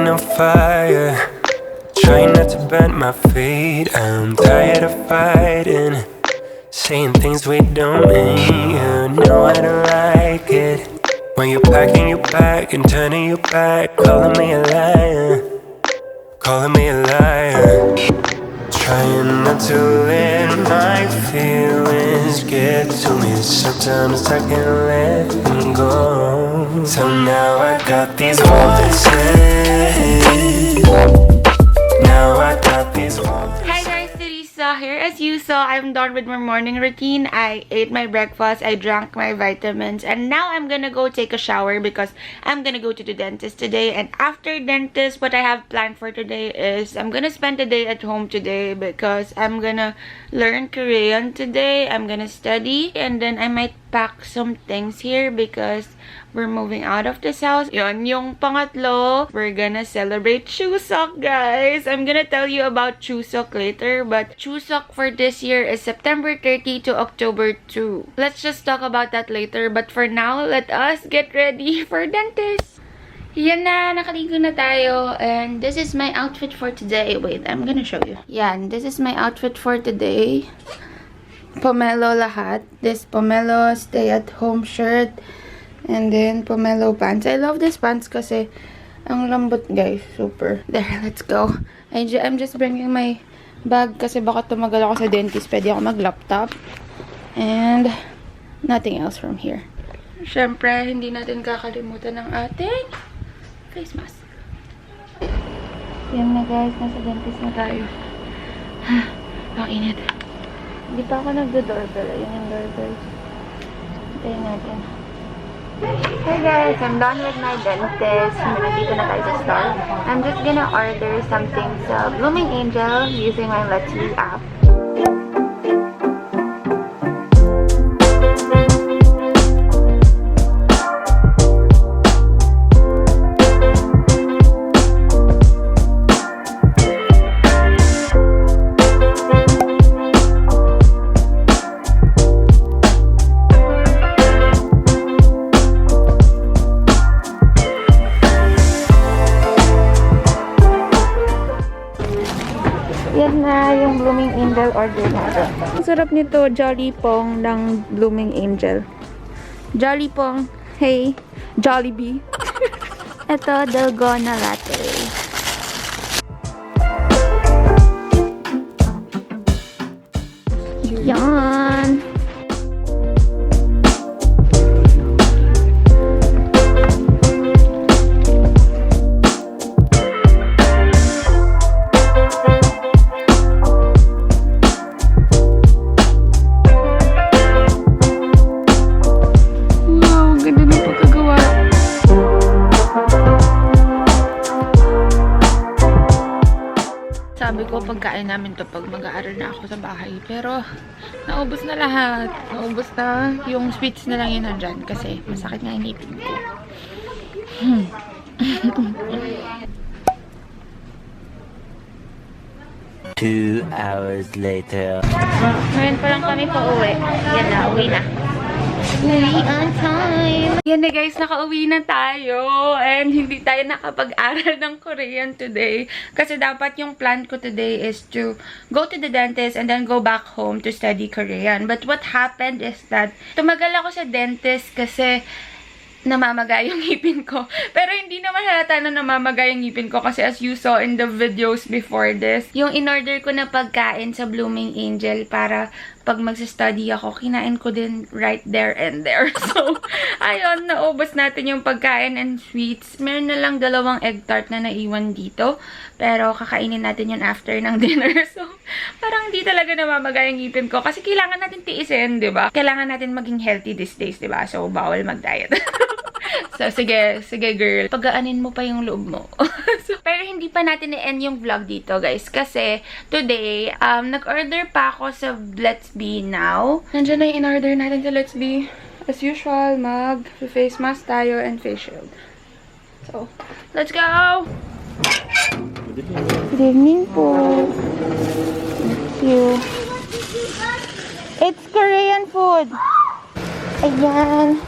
on fire, trying not to bend my feet. I'm tired of fighting, saying things we don't mean. You know I don't like it when you're packing your bag and turning your back, calling me a liar, calling me a liar. Trying not to let my feelings get to me. Sometimes I can't let them go. So now I got these voices. Now I got these voices. Hi guys, Therese here. As you saw, I'm done with my morning routine. I ate my breakfast, I drank my vitamins, and now I'm gonna go take a shower because I'm gonna go to the dentist today. And after dentist, what I have planned for today is I'm gonna spend the day at home today because I'm gonna learn Korean today. I'm gonna study, and then I might pack some things here because we're moving out of this house. Yon yung pangatlo. We're gonna celebrate Chuseok, guys. I'm gonna tell you about Chuseok later, but Chuseok for this year is September 30 to October 2. Let's just talk about that later, but for now, let us get ready for dentist. Yan na, nakaligo na tayo, and this is my outfit for today. Wait, I'm gonna show you. Yan, this is my outfit for today. Pomelo lahat. This pomelo stay-at-home shirt. And then, pomelo pants. I love this pants kasi ang lambot, guys. Super. There, let's go. I'm just bringing my bag kasi baka tumagal ako sa dentist. Pwede ako mag-laptop. And nothing else from here. Siyempre, hindi natin kakalimutan ng ating face mask. Yan na, guys. Nasa dentist na tayo. Ang init. Hindi pa ako nagdo-doorbell. Ayan yung doorbell. Hintayin natin. Hey guys, I'm done with my dentist. Nandito na tayo sa store. I'm just gonna order something sa Blooming Angel using my Let's Me app. Yan na yung Blooming Angel order natin. Ang sarap nito, Jolly Pong ng Blooming Angel. Jolly Pong, hey, Jollibee. Ito, Dalgona Latte. Yan. Sabi ko, pagkain namin to pag mag-aaral na ako sa bahay. Pero, naubos na lahat. Naubos na. Yung sweets na lang yun nandyan. Kasi, masakit nga yung ngipin ko. 2 hours later. Ngayon pa lang kami pa uwi. Yan na, uwi na. Uwi on time! Yan na guys, nakauwi na tayo. And hindi tayo nakapag-aral ng Korean today. Kasi dapat yung plan ko today is to go to the dentist and then go back home to study Korean. But what happened is that tumagal ako sa dentist kasi namamaga yung ngipin ko. Pero hindi naman halata na namamaga yung ngipin ko kasi as you saw in the videos before this, yung in-order ko na pagkain sa Blooming Angel para pag magsa-study ako, kinain ko din right there and there. So, ayun, naubos natin yung pagkain and sweets. Meron na lang 2 egg tart na naiwan dito. Pero kakainin natin yun after ng dinner. So, parang hindi talaga namamaga yung ngipin ko. Kasi kailangan natin tiisin, di ba? Kailangan natin maging healthy these days, di ba? So, bawal mag-diet. So, sige girl. Pagaanin mo pa yung loob mo. So, pero hindi pa natin i-end yung vlog dito, guys. Kasi, today, nag-order pa ako sa Let's Be Now. Nandiyan na yung in-order natin sa Let's Be. As usual, mag-face mask tayo and face shield. So, let's go! Good evening po. Thank you. It's Korean food. Ayan.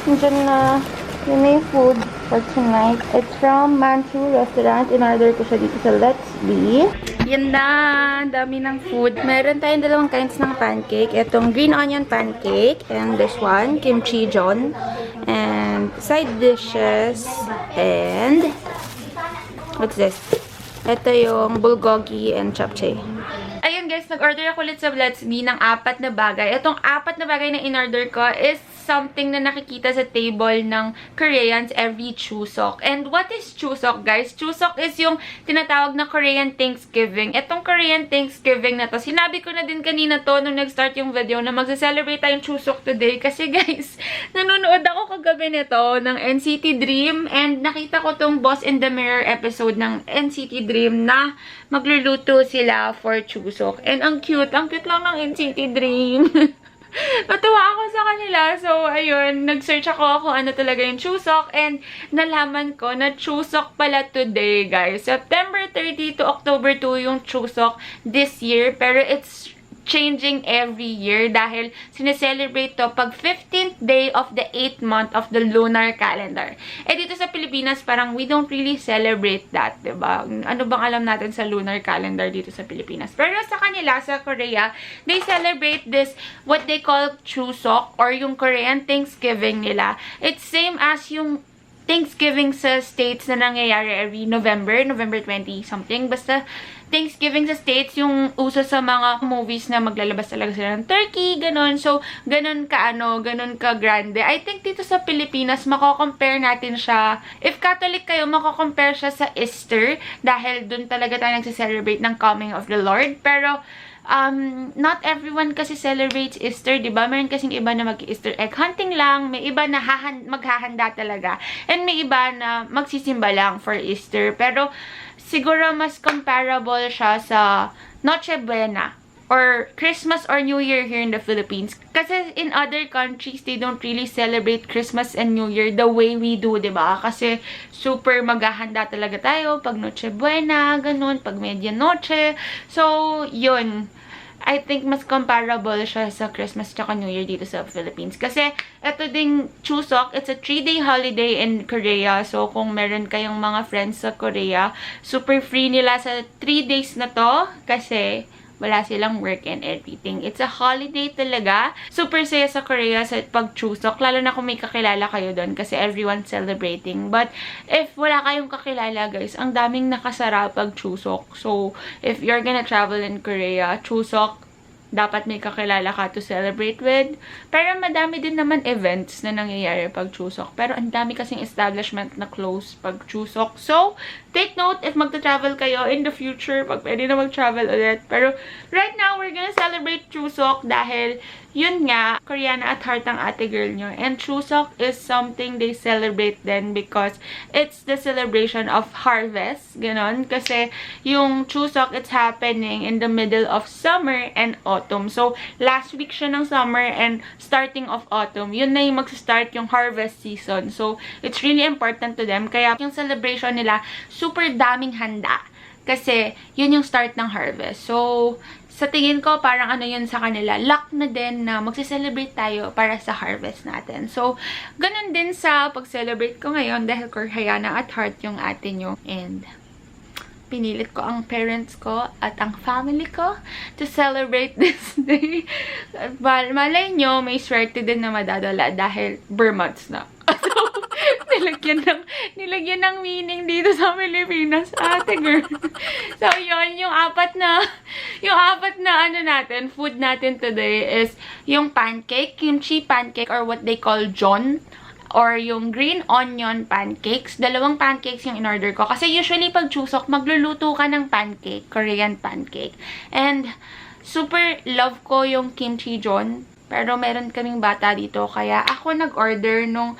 Nandiyan na. Yun na yung food. for tonight. It's from Munch restaurant. In-order ko siya dito sa Let's Be. Yan na, dami ng food. Meron tayong dalawang kinds ng pancake. Itong green onion pancake and this one, kimchi john. And side dishes and what's this? Ito yung bulgogi and japchae. Ayun guys, nag-order ako ulit sa Let's Be ng 4 na bagay. Itong 4 na bagay na in-order ko is something na nakikita sa table ng Koreans every Chuseok. And what is Chuseok, guys? Chuseok is yung tinatawag na Korean Thanksgiving. Itong Korean Thanksgiving na to, sinabi ko na din kanina to nung nag-start yung video na magsa-celebrate tayong Chuseok today. Kasi guys, nanonood ako kagabi nito ng NCT Dream and nakita ko tong Boss in the Mirror episode ng NCT Dream na magluluto sila for Chuseok. And ang cute lang ng NCT Dream. Natuwa ako sa kanila. So, ayun, nag-search ako kung ano talaga yung Chuseok and nalaman ko na Chuseok pala today, guys. September 30 to October 2 yung Chuseok this year. Pero it's changing every year dahil sineselebrate to pag 15th day of the 8th month of the lunar calendar. Eh dito sa Pilipinas, parang we don't really celebrate that, diba? Ano bang alam natin sa lunar calendar dito sa Pilipinas? Pero sa kanila, sa Korea, they celebrate this, what they call Chuseok or yung Korean Thanksgiving nila. It's same as yung Thanksgiving sa States na nangyayari every November 20 something. Basta Thanksgiving sa States, yung uso sa mga movies na maglalabas talaga sila ng turkey, ganon. So, ganon ka grande. I think dito sa Pilipinas, mako-compare natin siya. If Catholic kayo, mako-compare siya sa Easter dahil dun talaga tayo nagse-celebrate ng coming of the Lord. Pero, not everyone kasi celebrates Easter, diba? Meron kasing iba na mag-Easter egg hunting lang, may iba na maghahanda talaga, and may iba na magsisimba lang for Easter. Pero, siguro mas comparable siya sa Noche Buena or Christmas or New Year here in the Philippines. Kasi in other countries, they don't really celebrate Christmas and New Year the way we do, diba? Kasi super maghahanda talaga tayo pag Noche Buena, ganun, pag Medianoche. So, yun. I think mas comparable siya sa Christmas tsaka New Year dito sa Philippines. Kasi, ito ding Chuseok, it's a 3-day holiday in Korea. So, kung meron kayong mga friends sa Korea, super free nila sa 3 days na to. Kasi, wala silang work and everything. It's a holiday talaga. Super saya sa Korea sa pag-Chuseok. Lalo na kung may kakilala kayo doon kasi everyone's celebrating. But if wala kayong kakilala, guys, ang daming nakasara pag-Chuseok. So, if you're gonna travel in Korea, Chuseok, dapat may kakilala ka to celebrate with. Pero madami din naman events na nangyayari pag Chuseok. Pero ang dami kasing establishment na close pag Chuseok. So, take note if magta-travel kayo in the future, pag pwede na mag-travel ulit. Pero right now, we're gonna celebrate Chuseok dahil yun nga, Koreana at heart ang ate girl nyo. And Chuseok is something they celebrate then because it's the celebration of harvest. Ganon. Kasi yung Chuseok, it's happening in the middle of summer and autumn. So, last week siya ng summer and starting of autumn. Yun na yung mag-start yung harvest season. So, it's really important to them. Kaya yung celebration nila, super daming handa. Kasi, yun yung start ng harvest. So, sa tingin ko, parang ano yun sa kanila, luck na din na magse-celebrate tayo para sa harvest natin. So, ganun din sa pag-celebrate ko ngayon dahil Koreana at heart yung ate nyo. And, pinilit ko ang parents ko at ang family ko to celebrate this day. Malay nyo, may swerte din na madadala dahil months na. So, nilagyan ng meaning dito sa Pilipinas, ate girl. So, yun, yung apat na ano natin, food natin today is yung pancake, kimchi pancake or what they call john, or yung green onion pancakes. 2 pancakes yung in-order ko. Kasi usually pag Chuseok, magluluto ka ng pancake, Korean pancake. And super love ko yung kimchi john. Pero meron kaming bata dito, kaya ako nag-order nung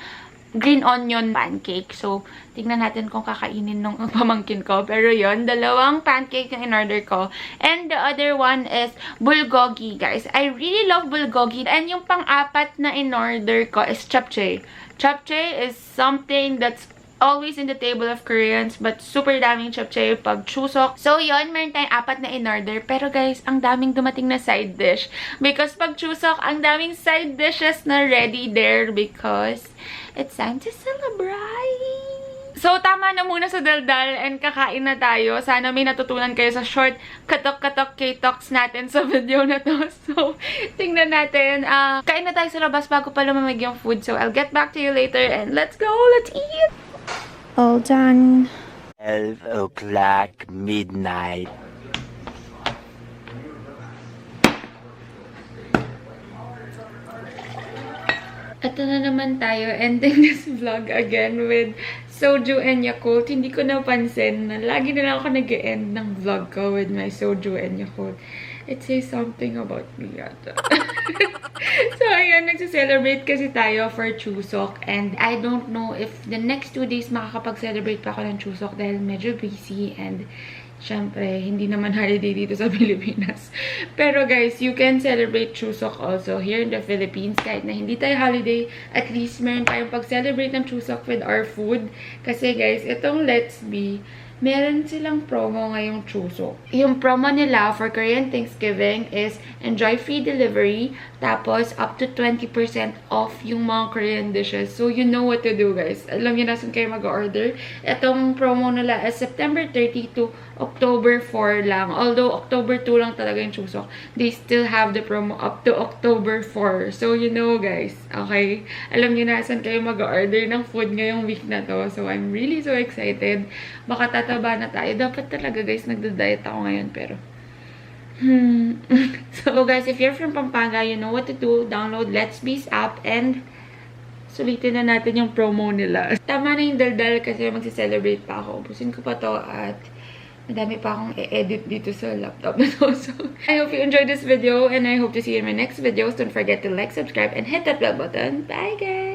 green onion pancake. So, tignan natin kung kakainin nung pamangkin ko. Pero yon, 2 pancake yung in-order ko. And the other one is bulgogi, guys. I really love bulgogi. And yung pang-4 na in-order ko is japchae. Japchae is something that's always in the table of Koreans, but super daming japchae pag Chuseok. So, yon, meron tayong 4 na in-order. Pero guys, ang daming dumating na side dish. Because pag Chuseok, ang daming side dishes na ready there because it's time to celebrate. So, tama na muna sa daldal and kakain na tayo. Sana may natutunan kayo sa short katok-katok K-talks natin sa video na to. So, tingnan natin. Kain na tayo sa labas bago pa lumamig yung food. So, I'll get back to you later and let's go! Let's eat! All done. 12 o'clock midnight. Ito na naman tayo, ending this vlog again with soju and Yakult. Hindi ko napansin na lagi na lang ako nag-end ng vlog ko with my soju and Yakult. It says something about me yata. So, ayan, nagsiselebrate kasi tayo for Chuseok. And I don't know if the next 2 days makakapag-celebrate pa ako ng Chuseok dahil medyo busy and syempre, hindi naman holiday dito sa Pilipinas. Pero guys, you can celebrate Chuseok also here in the Philippines. Kahit na hindi tayo holiday, at least meron tayong pag-celebrate ng Chuseok with our food. Kasi guys, itong Let's Be, meron silang promo ngayong Chuseok. Yung promo nila for Korean Thanksgiving is enjoy free delivery, tapos up to 20% off yung mga Korean dishes. So, you know what to do, guys. Alam niyo na saan kayo mag-order. Itong promo nila is September 30 to October 4 lang. Although, October 2 lang talaga yung Chuseok. They still have the promo up to October 4. So, you know, guys. Okay? Alam niyo na saan kayo mag-order ng food ngayong week na to. So, I'm really so excited. Baka tataba na tayo. Dapat talaga, guys, nagda-diet ako ngayon. Pero, So, guys, if you're from Pampanga, you know what to do. Download Let's Be's app and sulitin na natin yung promo nila. Tama na yung daldal kasi magsi-celebrate pa ako. Ubusin ko pa to at madami pa akong i-edit dito sa laptop na to. So, I hope you enjoyed this video and I hope to see you in my next videos. Don't forget to like, subscribe, and hit that bell button. Bye, guys!